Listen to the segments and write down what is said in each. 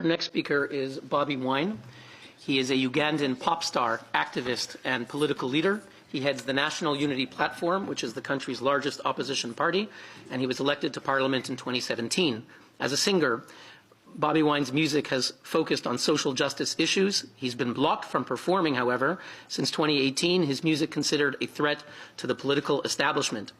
Our next speaker is Bobi Wine. He is a Ugandan pop star, activist, and political leader. He heads the National Unity Platform, which is the country's largest opposition party, and he was elected to parliament in 2017. As a singer, Bobi Wine's music has focused on social justice issues. He's been blocked from performing, however. Since 2018, his music considered a threat to the political establishment.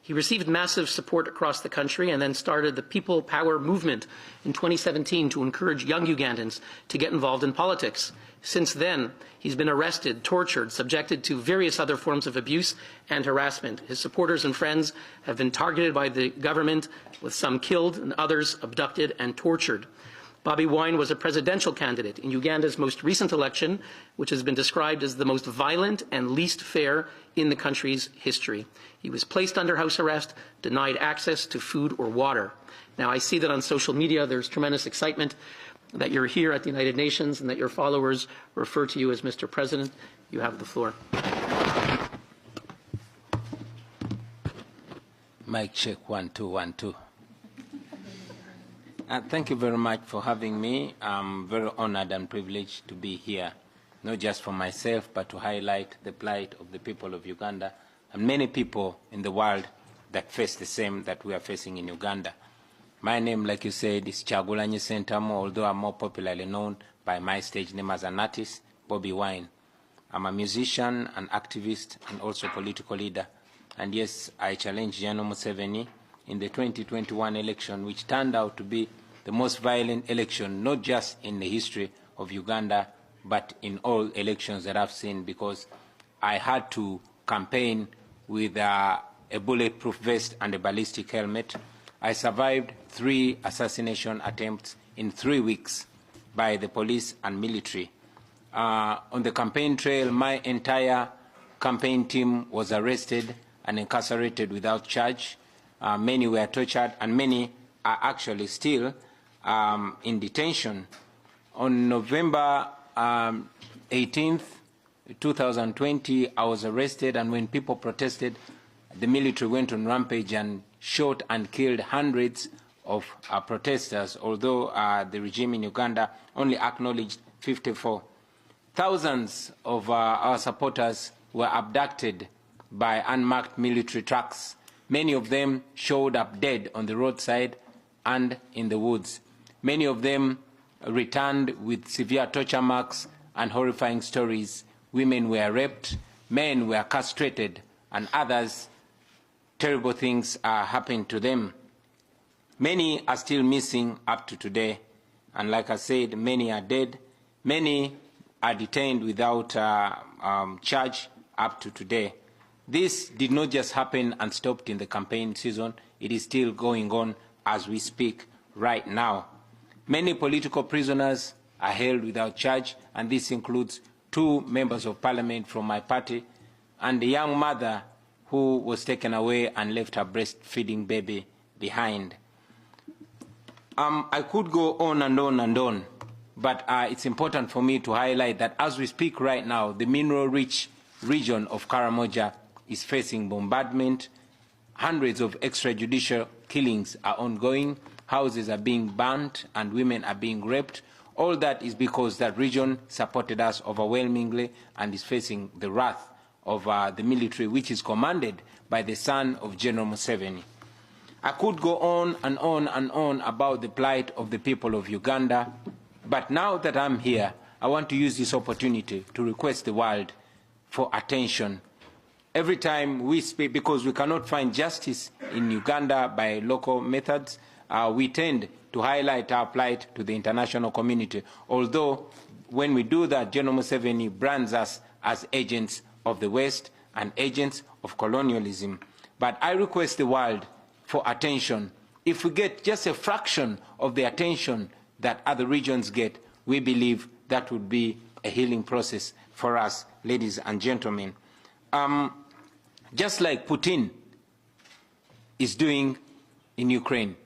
He received massive support across the country and then started the People Power movement in 2017 to encourage young Ugandans to get involved in politics. Since then, he's been arrested, tortured, subjected to various other forms of abuse and harassment. His supporters and friends have been targeted by the government, with some killed and others abducted and tortured. Bobi Wine was a presidential candidate in Uganda's most recent election, which has been described as the most violent and least fair in the country's history. He was placed under house arrest, denied access to food or water. Now, I see that on social media there's tremendous excitement that you're here at the United Nations and that your followers refer to you as Mr. President. You have the floor. Mic check, 1 2 1 2. Thank you very much for having me. I'm very honored and privileged to be here, not just for myself, but to highlight the plight of the people of Uganda and many people in the world that face the same that we are facing in Uganda. My name, like you said, is Kyagulanyi Ssentamu, although I'm more popularly known by my stage name as an artist, Bobi Wine. I'm a musician, an activist, and also political leader. And yes, I challenged General Museveni in the 2021 election, which turned out to be the most violent election, not just in the history of Uganda, but in all elections that I've seen, because I had to campaign with a bulletproof vest and a ballistic helmet. I survived 3 assassination attempts in 3 weeks by the police and military. On the campaign trail, my entire campaign team was arrested and incarcerated without charge. Many were tortured, and many are actually still in detention. On November 18th, 2020, I was arrested, and when people protested, the military went on rampage and shot and killed hundreds of protesters, although the regime in Uganda only acknowledged 54. Thousands of our supporters were abducted by unmarked military trucks. Many of them showed up dead on the roadside and in the woods. Many of them returned with severe torture marks and horrifying stories. Women were raped, men were castrated, and others, terrible things happened to them. Many are still missing up to today, and like I said, many are dead. Many are detained without charge up to today. This did not just happen and stopped in the campaign season. It is still going on as we speak right now. Many political prisoners are held without charge, and this includes 2 members of parliament from my party and a young mother who was taken away and left her breastfeeding baby behind. I could go on and on and on, but it's important for me to highlight that as we speak right now, the mineral-rich region of Karamoja is facing bombardment. Hundreds of extrajudicial killings are ongoing. Houses are being burnt and women are being raped. All that is because that region supported us overwhelmingly and is facing the wrath of the military, which is commanded by the son of General Museveni. I could go on and on and on about the plight of the people of Uganda, but now that I'm here, I want to use this opportunity to request the world for attention. Every time we speak, because we cannot find justice in Uganda by local methods, we tend to highlight our plight to the international community, although when we do that, General Museveni brands us as agents of the West and agents of colonialism. But I request the world for attention. If we get just a fraction of the attention that other regions get, we believe that would be a healing process for us, ladies and gentlemen. Just like Putin is doing in Ukraine,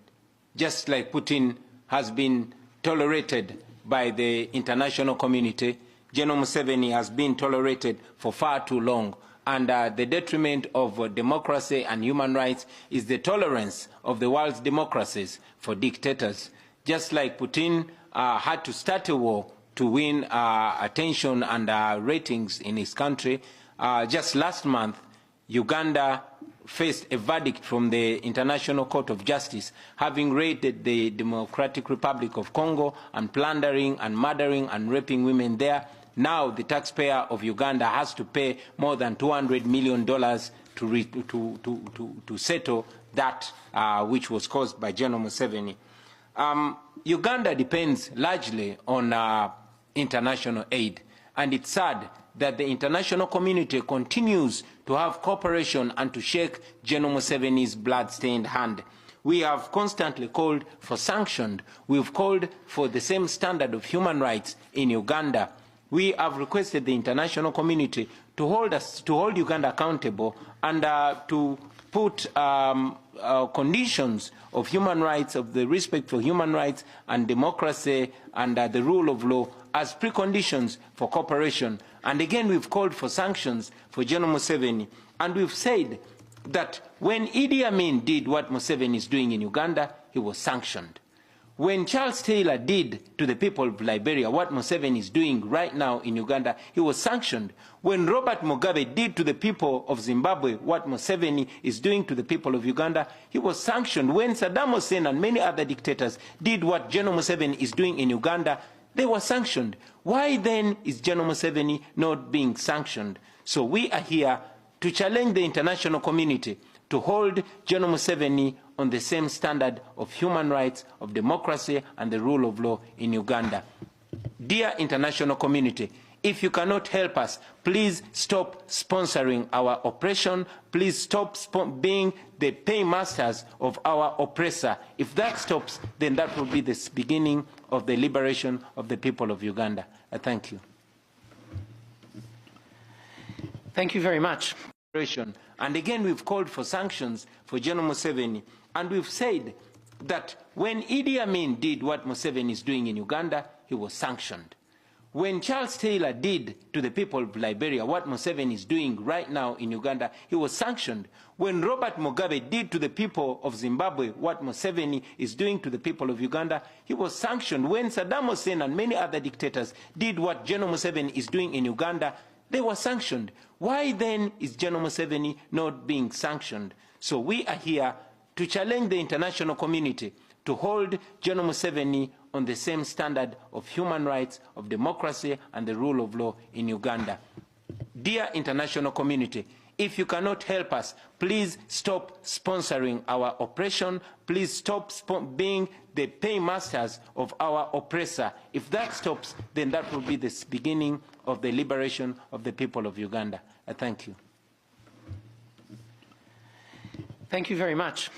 just like Putin has been tolerated by the international community, General Museveni has been tolerated for far too long. And the detriment of democracy and human rights is the tolerance of the world's democracies for dictators. Just like Putin had to start a war to win attention and ratings in his country. Just last month, Uganda faced a verdict from the International Court of Justice, having raided the Democratic Republic of Congo and plundering and murdering and raping women there. Now the taxpayer of Uganda has to pay more than $200 million to settle that which was caused by General Museveni. Uganda depends largely on international aid, and it's sad that the international community continues to have cooperation and to shake General Museveni's blood-stained hand. We have constantly called for sanctions. We've called for the same standard of human rights in Uganda. We have requested the international community to hold Uganda accountable and to put conditions of human rights, of the respect for human rights and democracy and the rule of law as preconditions for cooperation. And again, we've called for sanctions for General Museveni. And we've said that when Idi Amin did what Museveni is doing in Uganda, he was sanctioned. When Charles Taylor did to the people of Liberia what Museveni is doing right now in Uganda, he was sanctioned. When Robert Mugabe did to the people of Zimbabwe what Museveni is doing to the people of Uganda, he was sanctioned. When Saddam Hussein and many other dictators did what General Museveni is doing in Uganda, they were sanctioned. Why then is General Museveni not being sanctioned? So we are here to challenge the international community to hold General Museveni on the same standard of human rights, of democracy, and the rule of law in Uganda. Dear international community, if you cannot help us, please stop sponsoring our oppression. Please stop being the paymasters of our oppressor. If that stops, then that will be the beginning of the liberation of the people of Uganda. I thank you. Thank you very much. And again, we've called for sanctions for General Museveni. And we've said that when Idi Amin did what Museveni is doing in Uganda, he was sanctioned. When Charles Taylor did to the people of Liberia what Museveni is doing right now in Uganda, he was sanctioned. When Robert Mugabe did to the people of Zimbabwe what Museveni is doing to the people of Uganda, he was sanctioned. When Saddam Hussein and many other dictators did what General Museveni is doing in Uganda, they were sanctioned. Why then is General Museveni not being sanctioned? So we are here to challenge the international community to hold General Museveni on the same standard of human rights, of democracy, and the rule of law in Uganda. Dear international community, if you cannot help us, please stop sponsoring our oppression. Please stop being the paymasters of our oppressor. If that stops, then that will be the beginning of the liberation of the people of Uganda. I thank you. Thank you very much.